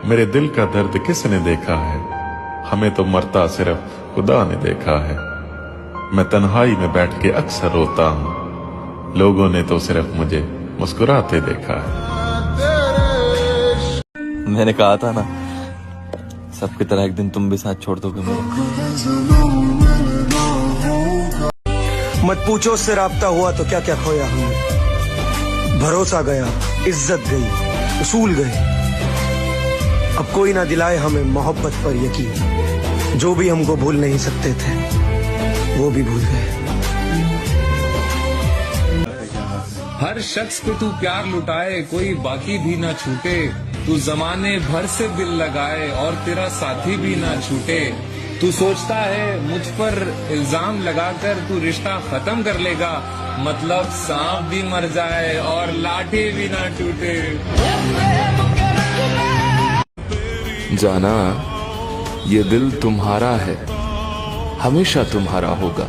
मेरे दिल का दर्द किसने देखा है, हमें तो मरता सिर्फ खुदा ने देखा है। मैं तन्हाई में बैठ के अक्सर रोता हूँ, लोगों ने तो सिर्फ मुझे मुस्कुराते देखा है। मैंने कहा था ना, सबकी तरह एक दिन तुम भी साथ छोड़ दोगे मुझे। मत पूछो उससे राब्ता हुआ तो क्या क्या खोया हमने। भरोसा गया, इज्जत गई, उसूल गए। अब कोई ना दिलाए हमें मोहब्बत पर यकीन। जो भी हमको भूल नहीं सकते थे वो भी भूल गए। हर शख्स पे तू प्यार लुटाए, कोई बाकी भी ना छूटे। तू जमाने भर से दिल लगाए और तेरा साथी भी ना छूटे। तू सोचता है मुझ पर इल्जाम लगाकर तू रिश्ता खत्म कर लेगा, मतलब सांप भी मर जाए और लाठी भी ना टूटे। जाना ये दिल तुम्हारा है, हमेशा तुम्हारा होगा।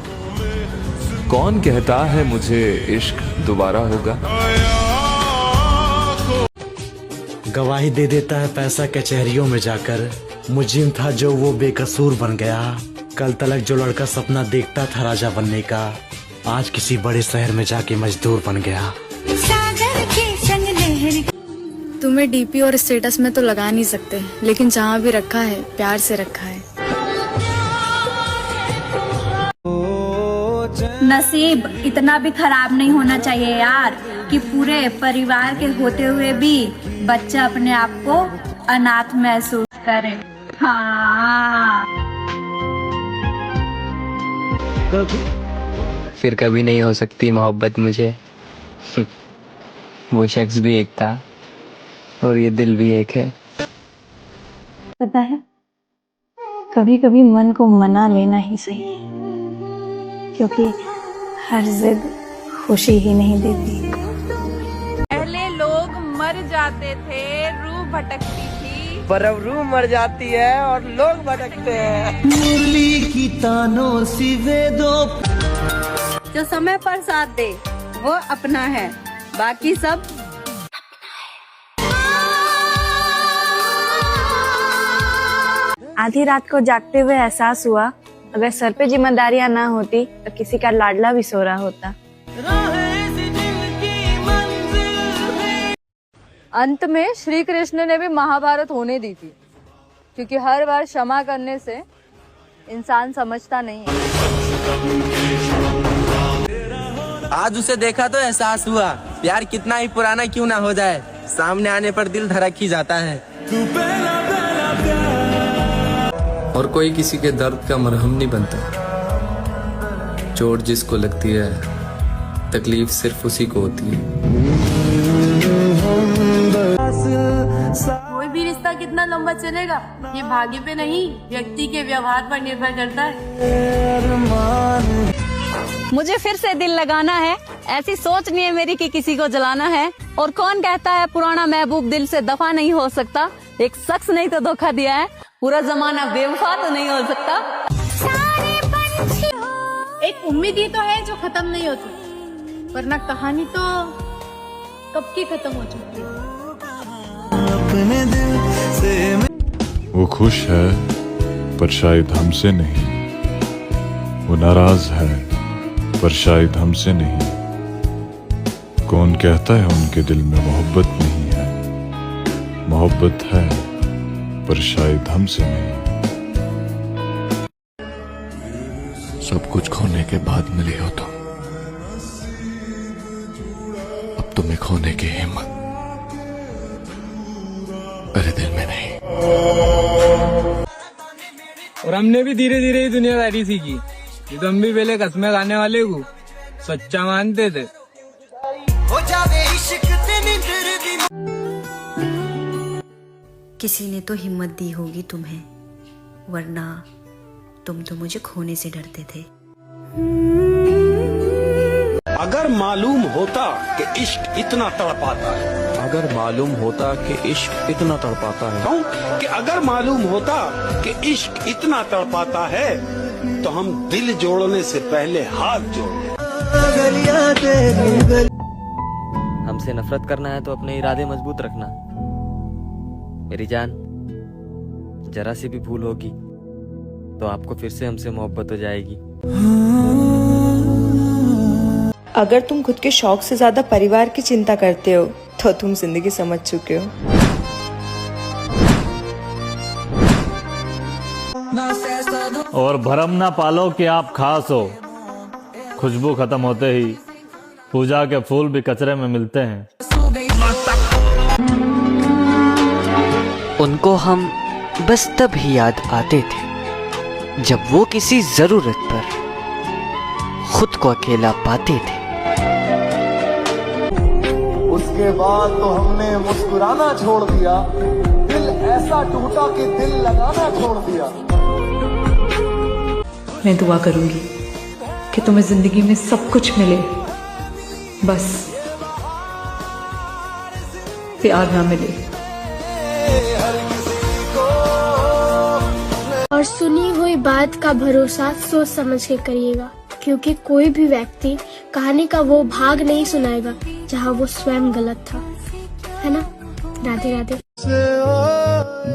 कौन कहता है मुझे इश्क दोबारा होगा। गवाही दे देता है पैसा कचहरियों में जाकर। मुजिम था जो वो बेकसूर बन गया। कल तलक जो लड़का सपना देखता था राजा बनने का, आज किसी बड़े शहर में जाके मजदूर बन गया। तुम्हें डीपी और स्टेटस में तो लगा नहीं सकते, लेकिन जहाँ भी रखा है प्यार से रखा है। नसीब इतना भी खराब नहीं होना चाहिए यार, कि पूरे परिवार के होते हुए भी बच्चा अपने आप को अनाथ महसूस करे। हाँ। फिर कभी नहीं हो सकती मोहब्बत मुझे। वो शख्स भी एक था और ये दिल भी एक है। पता है, कभी कभी मन को मना लेना ही सही है, क्योंकि हर जिद खुशी ही नहीं देती। पहले लोग मर जाते थे, रूह भटकती थी, पर अब रूह मर जाती है और लोग भटकते हैं। मुरली की तानों सी वेदो। जो समय पर साथ दे वो अपना है, बाकी सब आधी रात को जागते हुए एहसास हुआ, अगर सर पे जिम्मेदारियां ना होती तो किसी का लाडला भी सो रहा होता। अंत में श्री कृष्ण ने भी महाभारत होने दी थी, क्योंकि हर बार क्षमा करने से इंसान समझता नहीं है। आज उसे देखा तो एहसास हुआ, प्यार कितना ही पुराना क्यों ना हो जाए, सामने आने पर दिल धड़क ही जाता है। और कोई किसी के दर्द का मरहम नहीं बनता। चोट जिसको लगती है, तकलीफ सिर्फ उसी को होती है। कोई भी रिश्ता कितना लंबा चलेगा ये भाग्य पे नहीं, व्यक्ति के व्यवहार पर निर्भर करता है। मुझे फिर से दिल लगाना है, ऐसी सोच नहीं है मेरी कि किसी को जलाना है। और कौन कहता है पुराना महबूब दिल से दफा नहीं हो सकता। एक शख्स नहीं तो धोखा दिया है, पूरा जमाना बेवफा तो नहीं हो सकता। एक उम्मीद ही तो है जो खत्म नहीं होती, वरना कहानी तो कब की खत्म हो चुकी है। वो खुश है पर शायद हमसे नहीं, वो नाराज है पर शायद हमसे नहीं। कौन कहता है उनके दिल में मोहब्बत नहीं है, मोहब्बत है पर शायद हमसे नहीं। सब कुछ खोने के बाद मिली हो तुम, अब तुम्हें खोने की हिम्मत मेरे दिल में नहीं। और हमने भी धीरे धीरे ही दुनियादारी सीखी। ये तो हम भी पहले कसमें खाने वाले को सच्चा मानते थे। किसी ने तो हिम्मत दी होगी तुम्हें, वरना तुम तो मुझे खोने से डरते थे। अगर मालूम होता कि इश्क इतना तड़पाता है, अगर मालूम होता कि इश्क इतना तड़पाता है, कि अगर मालूम होता कि इश्क इतना तड़पाता है, तो हम दिल जोड़ने से पहले हाथ जोड़ते। हमसे नफरत करना है तो अपने इरादे मजबूत रखना। मेरी जान, जरा सी भी भूल होगी तो आपको फिर से हमसे मोहब्बत हो जाएगी। अगर तुम खुद के शौक से ज्यादा परिवार की चिंता करते हो तो तुम जिंदगी समझ चुके हो। और भरम ना पालो कि आप खास हो, खुशबू खत्म होते ही पूजा के फूल भी कचरे में मिलते हैं। उनको हम बस तब ही याद आते थे जब वो किसी जरूरत पर खुद को अकेला पाते थे। उसके बाद तो हमने मुस्कुराना छोड़ दिया, दिल ऐसा टूटा कि दिल लगाना छोड़ दिया। मैं दुआ करूंगी कि तुम्हें जिंदगी में सब कुछ मिले, बस प्यार ना मिले। और सुनी हुई बात का भरोसा सोच समझ के करिएगा, क्योंकि कोई भी व्यक्ति कहानी का वो भाग नहीं सुनाएगा जहाँ वो स्वयं गलत था, है ना। राधे राधे।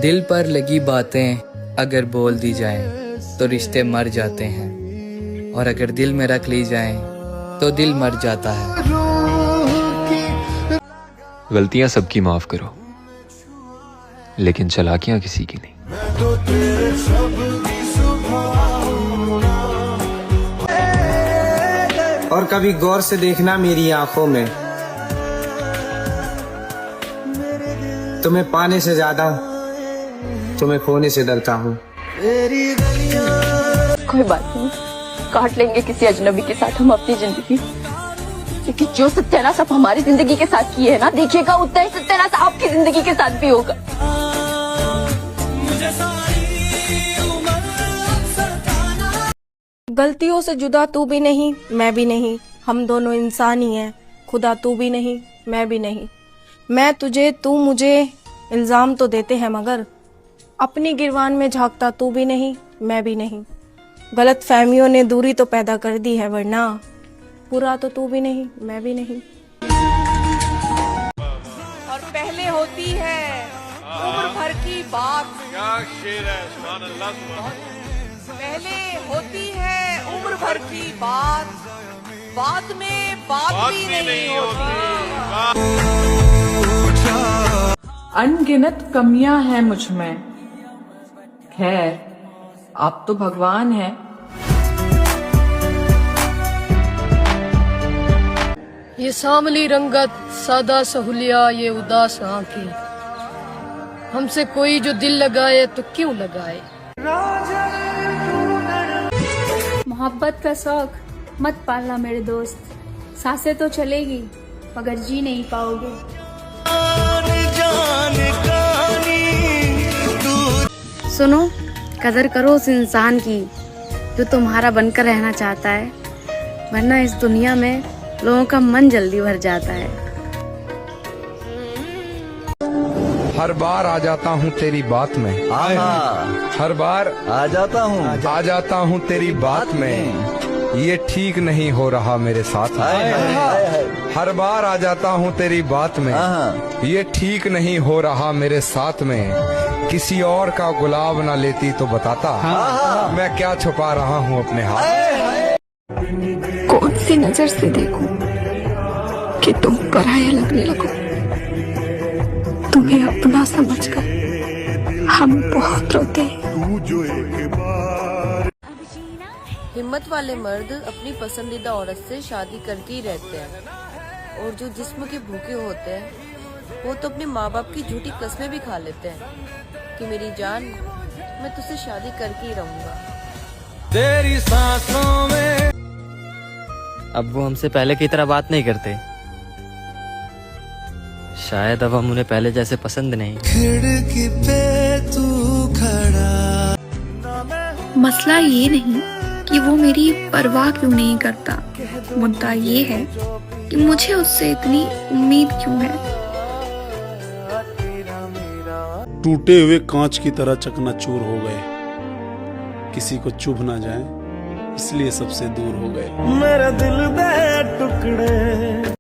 दिल पर लगी बातें अगर बोल दी जाएं तो रिश्ते मर जाते हैं, और अगर दिल में रख ली जाएं तो दिल मर जाता है। गलतियां सबकी माफ करो, लेकिन चालाकियां किसी की नहीं। और कभी गौर से देखना मेरी आंखों में, तुम्हें पाने से ज्यादा तुम्हें खोने से डरता हूँ। कोई बात नहीं, काट लेंगे किसी अजनबी के साथ हम अपनी जिंदगी, क्योंकि जो सत्यानाश आप हमारी जिंदगी के साथ किए है ना, देखिएगा उतना ही सत्यानाश आपकी जिंदगी के साथ भी होगा। गलतियों से जुदा तू भी नहीं मैं भी नहीं, हम दोनों इंसान ही हैं। खुदा तू भी नहीं मैं भी नहीं, मैं तुझे तू मुझे इल्जाम तो देते हैं मगर अपनी गिरवान में झांकता तू भी नहीं मैं भी नहीं। गलत फहमियों ने दूरी तो पैदा कर दी है, वरना पूरा तो तू भी नहीं मैं भी नहीं। और पहले होती है उम्र भर की बात, क्या शेर है, सुभान अल्लाह। पहले होती है उम्र भर की बात, बाद में बात भी नहीं होती। अनगिनत कमियां हैं मुझ में, खैर आप तो भगवान हैं। ये सांवली रंगत सादा सहुलिया ये उदास आंखें, हमसे कोई जो दिल लगाए तो क्यों लगाए। मोहब्बत का शौक मत पालना मेरे दोस्त, सांसें तो चलेगी मगर जी नहीं पाओगे। सुनो, कदर करो उस इंसान की जो तुम्हारा बनकर रहना चाहता है, वरना इस दुनिया में लोगों का मन जल्दी भर जाता है। हर बार आ जाता हूँ तेरी बात में, हर बार आ जाता हूँ तेरी बात में, ये ठीक नहीं हो रहा मेरे साथ। हर बार आ जाता हूँ तेरी बात में, ये ठीक नहीं हो रहा मेरे साथ में। किसी और का गुलाब ना लेती तो बताता, मैं क्या छुपा रहा हूँ अपने हाथ। कौन सी नजर से देखूं कि तुम पराया लगने लगो, तुम्हें अपना समझकर हम बहुत रोते हैं। हिम्मत वाले मर्द अपनी पसंदीदा औरत से शादी करके ही रहते हैं, और जो जिस्म के भूखे होते हैं वो तो अपने माँ बाप की झूठी कस्में भी खा लेते हैं कि मेरी जान मैं तुझसे शादी करके ही रहूंगा। तेरी सांसों में अब वो हमसे पहले की तरह बात नहीं करते, शायद अब हम उन्हें पहले जैसे पसंद नहीं। खिड़की पे तू खड़ा, मसला ये नहीं कि वो मेरी परवाह क्यों नहीं करता, मुद्दा ये है कि मुझे उससे इतनी उम्मीद क्यों है। टूटे हुए कांच की तरह चकनाचूर हो गए, किसी को चुभ ना जाए इसलिए सबसे दूर हो गए। मेरा दिल दे टुकड़े